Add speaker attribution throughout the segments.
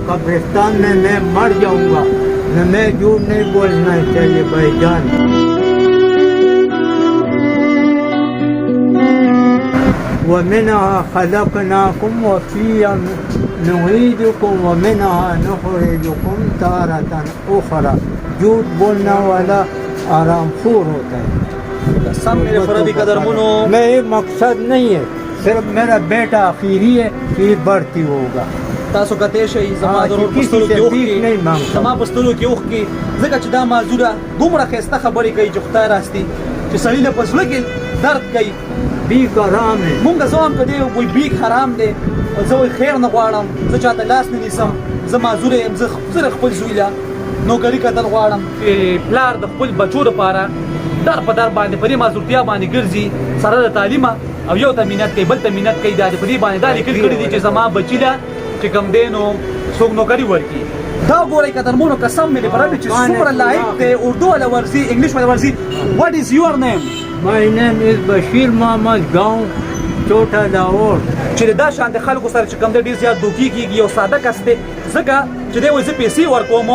Speaker 1: कब्रिस्तान में मैं मर जाऊंगा, मैं झूठ नहीं बोलना चाहिए भाईजान। ومنها خلقناكم وفيها نعيدكم ومنها نخرجكم تارة أخرى। झूठ बोलना वाला आराम खोर होता है।
Speaker 2: सब मेरे फरदी कदरमनो
Speaker 1: मैं ये मकसद नहीं है, सिर्फ मेरा बेटा आखिरी है, फिर बढ़ती होगा।
Speaker 2: تاسو کته شي زما ضرور پستلو کې وخت زما پستلو کې وخت کې ځکه چې دا معذوره دومره خسته خبرې کوي چې خدای راستي چې سړی له پسلو کې درد کوي
Speaker 1: بیک حرام ہے
Speaker 2: مونږ زوم کدی وای بیک حرام دی زه وای خیر نه غواړم زه چاته لاس نه نیسم زه معذوره یم زه خپل زوی لا نوکری کتل غواړم چې پلار د خپل بچو لپاره در په در باندې پرې معذورتیا باندې ګرځي سره د تعلیم او یو تامینات کوي بل تامینات کوي دا پرې باندې دا لیکل کړی دي چې زما بچی لا چې کوم دینو څوک نوکری ورکی دا ګورې کترمونو قسم مې پرې چې څومره لایق دی اردو ولا ورزي انګلیش ولا ورزي what is your name
Speaker 1: my name is بشیر محمد گاؤں چوټا لاهور
Speaker 2: چې دا شانت خلکو سره چې کوم د ډیر زیات دوکي کیږي او ساده کس دی ځکه چې دی وایي زه پیسې ورکوم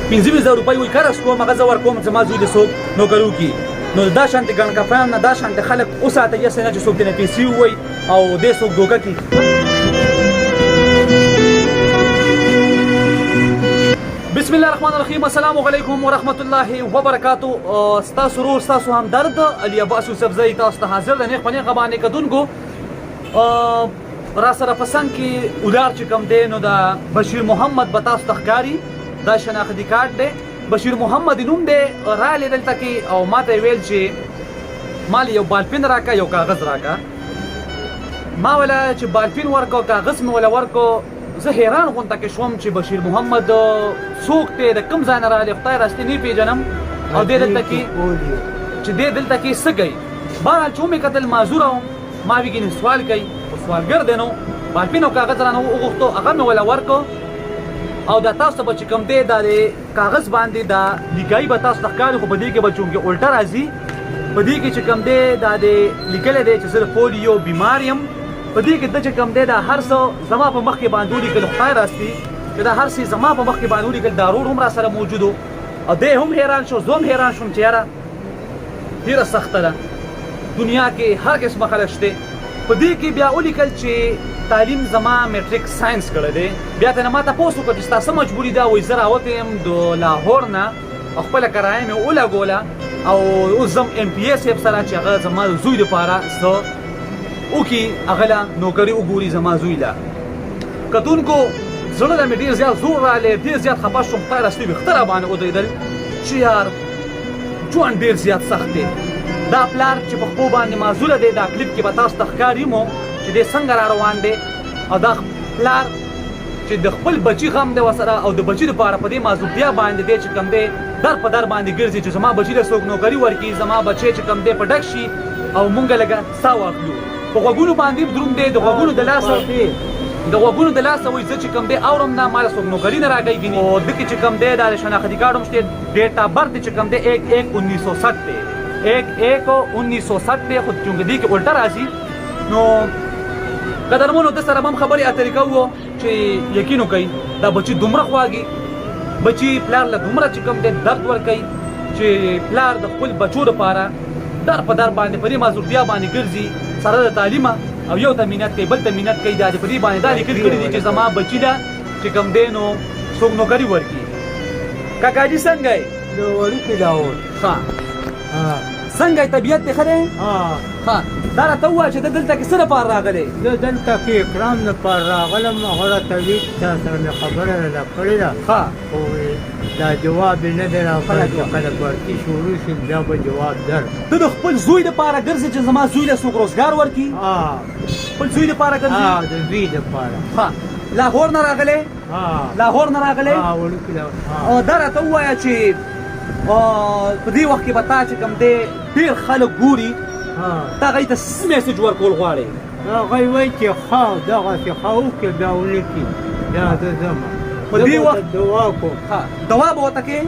Speaker 2: 15,000 روپۍ وایي قرض کوم هغه زه ورکوم چې ما زوی د څوک نوکري وکړي نو دا شانت ګڼ کفایان نه دا شانت خلک وساته یسې نه چې څوک دې نه پیسې ووایي او دې څوک دوکه کړي بسم الله الرحمن الرحیم السلام علیکم ورحمۃ اللہ وبرکاتہ ستاسو ورور ستاسو همدرد علي عباس یوسف زئی تاسو ته حاضر د نه خپل غبانې کدونکو را سره پسند کې ولار چې کم دی نو دا بشیر محمد بتاس تخکاری دا شناختی کارت دی بشیر محمد نوم دی را لیدل تکي او ماته ویل چې مال یو بالپین راکا یو کاغذ راکا ما ولا چې بالپین ورکو کاغذ مې ولا ورکو زه حیران غونډه کې شوم چې بشیر محمد څوک ته د کم ځای نه راغلی خدای راستي نه پیژنم او دې دلته کې چې دې دلته کې څه کوي بهرحال چې مې کتل معذور وم ما ویګینې سوال کوي سوالګر دی نو بالپین او کاغذ رانه وغوښتو هغه مې ولا ورکو او دا تاسو به چې کوم دی دا کاغذ باندې دا لیکای به تاسو ښکاري خو په دې کې به چونکې الټه راځي په دې کې چې کوم دی دا لیکلی دی چې زه د پولیو بیمار یم په دې کې د چې کوم دی دا هر څه زما په مخ کې باندې ولیکل خدای راستي چې دا هر څه زما په مخ کې باندې ولیکل دارور هم را سره موجود او دی هم حیران شو زه هم حیران شوم چې یاره ډېره سخته ده دنیا کې هر قسمه خلک شته په دې کې بیا ولیکل چې تعلیم زما میټریک ساينس کړی دی بیا ته ما تاسو وکړ چې تاسو مجبوری دا وای زه راوته يم د لاهور نه خپل کرایه مې ولګوله او اوس زم ام پی اس سره چې هغه زما زوی لپاره څه وکي اغلا نوکری وګوري زما زوی لا کتونکو زړه د مې ډیر زیات زور رااله ډیر زیات خپه شوم خدای راستي بختره باندې ودرېدل چې یار ژوند ډیر زیات سخت دی دا پلار چې په خپل باندې معذور دی دا کلیپ کې به تاسو تخکاری مو چې د څنګه را روان دی او دا پلار چې د خپل بچی غم دی وسره او د بچی لپاره په دې معذورتیا باندې دی چې کم دی در په در باندې ګرځي چې زما بچی له څوک نوکری ورکړي زما بچی چې کم دی په ډک شي او مونږ لګا سا واخلو په غوګونو باندې دروم دی د غوګونو د لاسه وای زه چې کم دی اورم نه مال څوک نوکری نه راګي ګني او دغه چې کم دی دا شناختی کارت هم شته ډیټا برت چې کم دی 1/1/1960 دی 1/1/1960 دی خو چونګ دی کې الټا راځي نو قدرمنو د سره هم خبرې اترې کوو چې یقینو کوي دا بچی دومره خواږي بچی پلار له دومره چې کم دی درد ور کوي چې پلار د خپل بچو لپاره در په در باندې پرې معذورتیا باندې ګرځي سره د تعلیم او یو تامینات کوي بل تامینات کوي دا پرې باندې دا لیکل کړی دي چې زما بچی دا چې کم دی نو څوک نوکری ورکړي کاکاجي څنګه یې
Speaker 1: نو وړوکی لاهور
Speaker 2: ها څنګه طبیعت ته خره ها دا راته وایي چې دلته کې سره پار راغلی
Speaker 1: زه دلته کې اکرام نه پار راغلم هغه طبیعت سره مې خبره نه کړې ده
Speaker 2: ها
Speaker 1: خو دا جواب نه دی راغلی چې کله ورتي شروع شي بیا به جواب در
Speaker 2: ته د خپل زوی لپاره ګرځې چې زما زوی له څوک روزګار ورکړي خپل زوی لپاره ګرځې
Speaker 1: د زوی لپاره
Speaker 2: ها لاهور نه راغلی لاهور نه راغلی
Speaker 1: وړوکی لاهور
Speaker 2: دا راته ووایه چې په دې وخت کې به تا چې کوم دی ډېر خلک ګوري تا هغوی ته څه میسج ورکول غواړې
Speaker 1: هغوی وایي چې ښه دغسې ښه وکړې بیا ولیکي بیا زه ځم
Speaker 2: په دې وخت
Speaker 1: دعا کوم
Speaker 2: ها دوا به ورته کې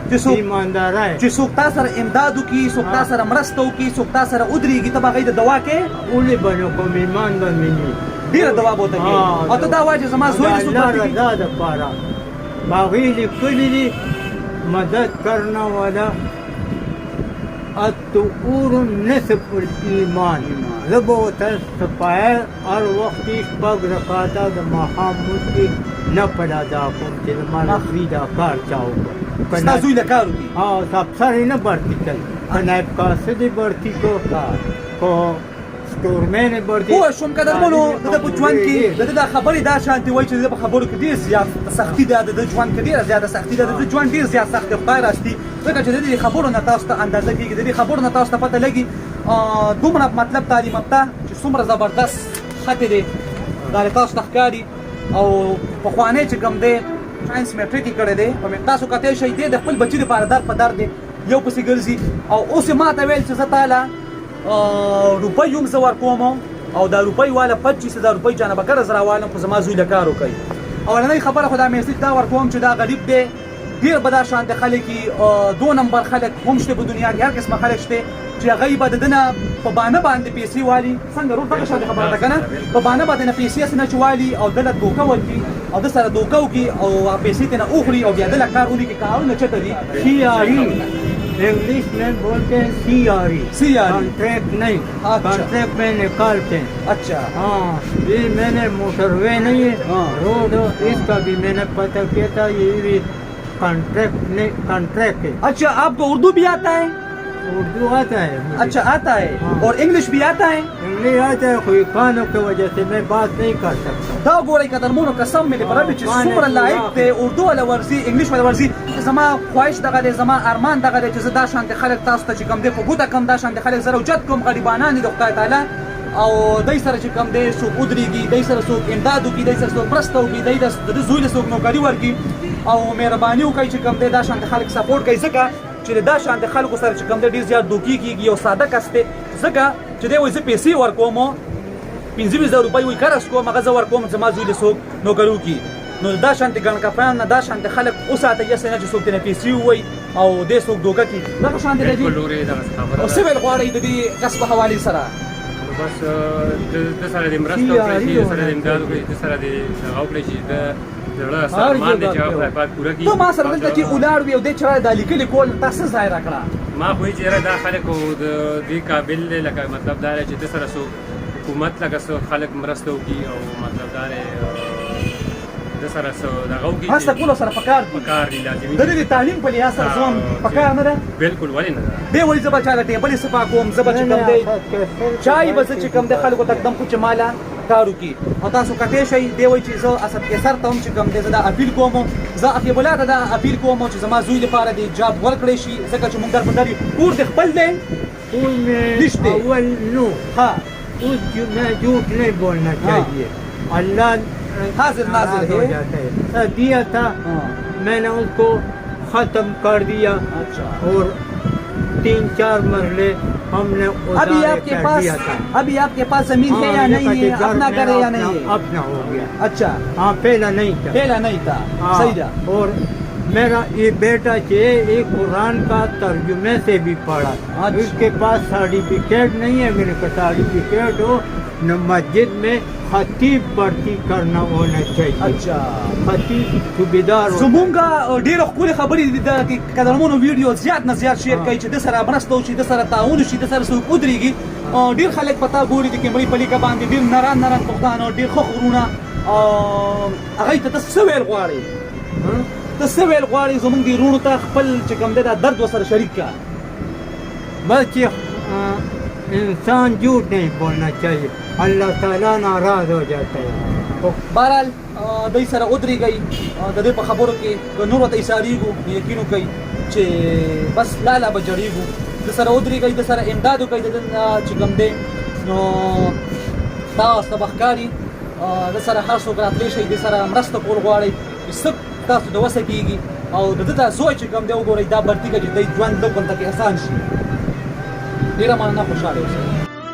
Speaker 2: چې څوک
Speaker 1: ایماندارای
Speaker 2: چې څوک تا سره امداد وکړي څوک تا سره مرسته وکړي څوک تا سره ودرېږي ته به هغوی د دوا کې
Speaker 1: ولې بنو کوم ایمان به مني
Speaker 2: ډېره دوا به ورته کې او ته دا وایه چې زما زوی دې څوک
Speaker 1: الله
Speaker 2: ورته
Speaker 1: رضا دپاره هغوی لیکلي دي مدد کرنا والا الطهور نصف الایمان زه به ورته صفایه هر وخت شپږ رکعاته د ماښام لمونځ کې نفل ادا کوم چې زما نفلي دا کار چا وکړ
Speaker 2: ستا زوی له کار وکړي
Speaker 1: افسر یې نه بھرتی کوي که نایب قاصد یې بھرتی کو که سټورمین یې بھرتی
Speaker 2: پوه شوم قدرمنو د ده په ژوند کې د ده دا خبرې دا شانتې وایي چې د ده په خبرو کې ډېر زیات سختي ده د ده ژوند کې ډېره زیاته سختي ده د ده ژوند ډېر زیات سخت دی خدای راستي ځکه چې د دې خبرو نه تاسو ته اندازه کېږي د دې خبرو نه تاسو ته پته لګي دومره مطلب تعلیم یافته چې څومره زبردست خطې دی دا له تاسو ته ښکاري او پخوانی چې کوم دی ساینس میټریک یې کړی دی او تاسو کتی شئ دی د خپل بچي دپاره در په در دی یو پسې ګرځي او اوس یې ما ته ویل چې زه تاله روپۍ هم زه ورکوم او دا روپۍ والا 25,000 روپۍ چانه به قرض راوالم خو زما زوی له کار وکوي اولنۍ خبره خو دا میسج دا ورکوم چې دا غریب دی ډېر به دا شانته خلک دو نمبر خلک هم شته په دنیا کې هر قسمه خلک شته چې هغوی به د ده نه په بانه باندې پیسې والي څنګه رور دغه شانته خبره ده که نه په بانه باندې نه پیسې هسې نه چې والي او ده له دوکه ورکړي او ده سره دوکه وکړي او هغه پیسې ترې نه وخوري او بیا ده له کار ولیکي کارونه چېرته دي
Speaker 1: इंग्लिश में बोलते हैं CRE कॉन्ट्रैक्ट नहीं कॉन्ट्रैक्ट में निकालते हैं
Speaker 2: अच्छा
Speaker 1: हाँ ये मैंने मोटरवे नहीं है रोड इसका भी मैंने पता किया था ये भी कॉन्ट्रैक्ट है
Speaker 2: अच्छा आपको उर्दू भी आता है
Speaker 1: उर्दू आता है
Speaker 2: अच्छा आता है और इंग्लिश भी आता है
Speaker 1: इंग्लिश आता है कोई कानों की वजह से मैं बात नहीं कर सकता
Speaker 2: دا ګورئ قدرمنو قسم مې دې په رب چې څومره لایق دی اردو والا ورځي انګلیش والا ورځي زما خواهش دغه دی زما ارمان دغه دی چې زه دا شانتې خلک تاسو ته چې کوم دی په ګوته کم دا شانتې خلک زه روجت کوم غریبانان دي د خدای تعالی او دای سره چې کوم دی څوک ودرېږي دای سره څوک امداد وکړي دای سره څوک مرسته وکړي دای د زوی له څوک نوکري ورکړي او مهرباني وکړي چې کوم دی دا شانتې خلک سپورټ کوي ځکه چې دا شانتې خلکو سره چې کوم دی ډېر زیات دوکې کېږي یو ساده کس دی ځکه چې دی وایي زه پیسې ورکوم 15,000 روپۍ وایي قرض کوم هغه زه ورکوم زما زوی له څوک نوکري وکړي نو دا شانتې ګڼکپیان نه دا شانتې خلک وساتئ یسې نه چې څوک ترې پیسې ووایي او دې څوک دوکه کړي دغه شانتې دی او څه ویل غواړئ د دې کس په حوالې سره
Speaker 3: بس د سره د مرسته وکړئ چې د سره د امداد وکړئ د سره د هغه وکړئ چې د زړه سامان دی چې هغه خدای پاک پوره کړي
Speaker 2: ته ما سره دلته چې ولاړ وي او دې چا دا لیکلي کول تا څه ځای راکړه
Speaker 3: ما خو چې یاره دا خلک د دې قابل دی لکه مطلب دا دی چې د سره څوک حکومت لکه څو خلک مرسته وکړي او مطلب دا دی د سره څه دغه وکړي
Speaker 2: هسته کولو سره پکار دي
Speaker 3: پکار دي لازمي
Speaker 2: د دې تعلیم په لحاظ سره زوم پکار نه ده
Speaker 3: بالکل ولې نه ده
Speaker 2: دی وایي زه به چا له ټیبلې صفا کوم زه به چې کوم دی چای به زه چې کوم دی خلکو ته اقدم کوم چې ماله کار وکړي او تاسو کتی شئ دی وایي چې زه اسد کیسر ته هم چې کوم دی زه دا اپیل کوم زه عقیب الله ته دا اپیل کوم چې زما زوی لپاره د جاب ورکړی شي ځکه چې موږ دربندر یو کور د خپل دی
Speaker 1: स्कूल में
Speaker 2: रिश्ते।
Speaker 1: अव्वल नू
Speaker 2: हाँ
Speaker 1: उस में झूठ नहीं बोलना चाहिए अल्लाह
Speaker 2: हाजिर नाजिर
Speaker 1: नाराज हो
Speaker 2: है।
Speaker 1: जाता है दिया था
Speaker 2: हाँ।
Speaker 1: मैंने उसको ख़त्म कर दिया
Speaker 2: अच्छा
Speaker 1: और 3-4 मरले हमने
Speaker 2: अभी
Speaker 1: उधार
Speaker 2: आपके
Speaker 1: कर
Speaker 2: पास
Speaker 1: दिया था।
Speaker 2: अभी आपके पास जमीन है या
Speaker 1: हाँ,
Speaker 2: नहीं है
Speaker 1: ये
Speaker 2: अपना घर है या
Speaker 1: मेरा
Speaker 2: नहीं है
Speaker 1: अपना हो गया
Speaker 2: अच्छा
Speaker 1: हाँ पहला नहीं था
Speaker 2: पहला नहीं था
Speaker 1: हाँ,
Speaker 2: सही था
Speaker 1: और मेरा ये बेटा चाहिए एक कुरान का तर्जुमे से भी पढ़ा
Speaker 2: अच्छा।
Speaker 1: उसके पास सर्टिफिकेट नहीं है मेरे पास सर्टिफिकेट हो न मस्जिद में खतीब भर्ती करना होना चाहिए
Speaker 2: अच्छा
Speaker 1: खतीब सूबेदार हो
Speaker 2: زمونږه ډېر ښکلې خبرې دي د قدرمنو ویډیو زیات نه زیات شیر کوي چې د سره مرسته وشي د سره تعاون وشي د سره څوک ودرېږي ډېر خلک پتا ګوري د کیمرې په لیکه باندې ډېر نران نران پښتانه ډېر ښه غرونه هغوی ته ته څه ویل غواړې
Speaker 1: हाँ?
Speaker 2: ته څه ویل غواړې زمونږ دې وروڼو ته خپل چې کوم دی دا درد ورسره شریک کړه
Speaker 1: बस ये इंसान झूठ नहीं बोलना चाहिए अल्लाह ताला नाराज हो जाता है
Speaker 2: بهرحال دوی سره ودرېږئ د دوی په خبرو کې که نورو ته ایسارېږو یقین وکئ چې بس لالا به جړېږو د سره ودرېږئ د سره امداد وکئ د ده چې کوم دی نو تاسو ته به ښکاري د سره هر څوک راتلی شئ د سره مرسته کول غواړئ څه تاسو د وسه کېږي او د ده دا زوی چې کوم دی وګورئ دا برتي که چې دی ژوند لږ ورته کې اسان شي ډېره مننه خوشحاله اوسئ